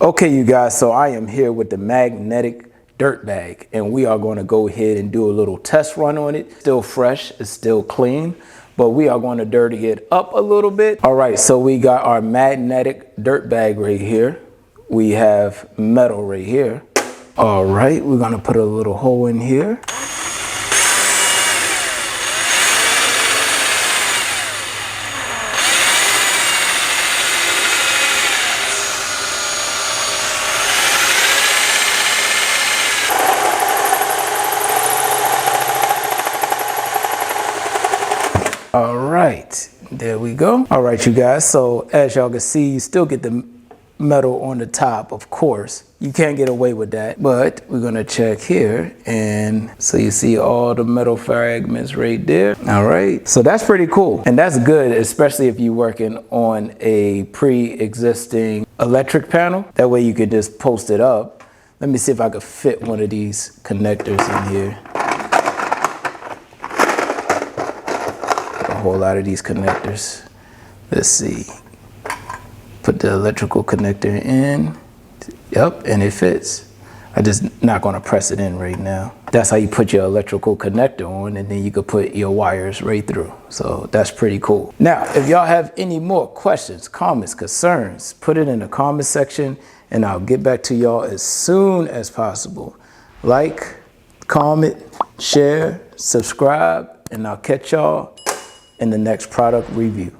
Okay, you guys, so I am here with the magnetic dirt bag, and we are going to go ahead and do a little test run on it. Still fresh, it's still clean, but we are going to dirty it up a little bit. All right, so we got our magnetic dirt bag right here. We have metal right here. All right, we're going to put a little hole in here. All right, there we go. All right, you guys, so as y'all can see, you still get the metal on the top, of course. You can't get away with that, but we're gonna check here, and so you see all the metal fragments right there. All right, so that's pretty cool, and that's good, especially if you're working on a pre-existing electric panel. That way you could just post it up. Let me see if I could fit one of these connectors in here. A whole lot of these connectors. Let's see. Put the electrical connector in. Yep, and it fits. I'm just not gonna press it in right now. That's how you put your electrical connector on, and then you could put your wires right through. So that's pretty cool. Now, if y'all have any more questions, comments, concerns, put it in the comment section and I'll get back to y'all as soon as possible. Like, comment, share, subscribe, and I'll catch y'all in the next product review.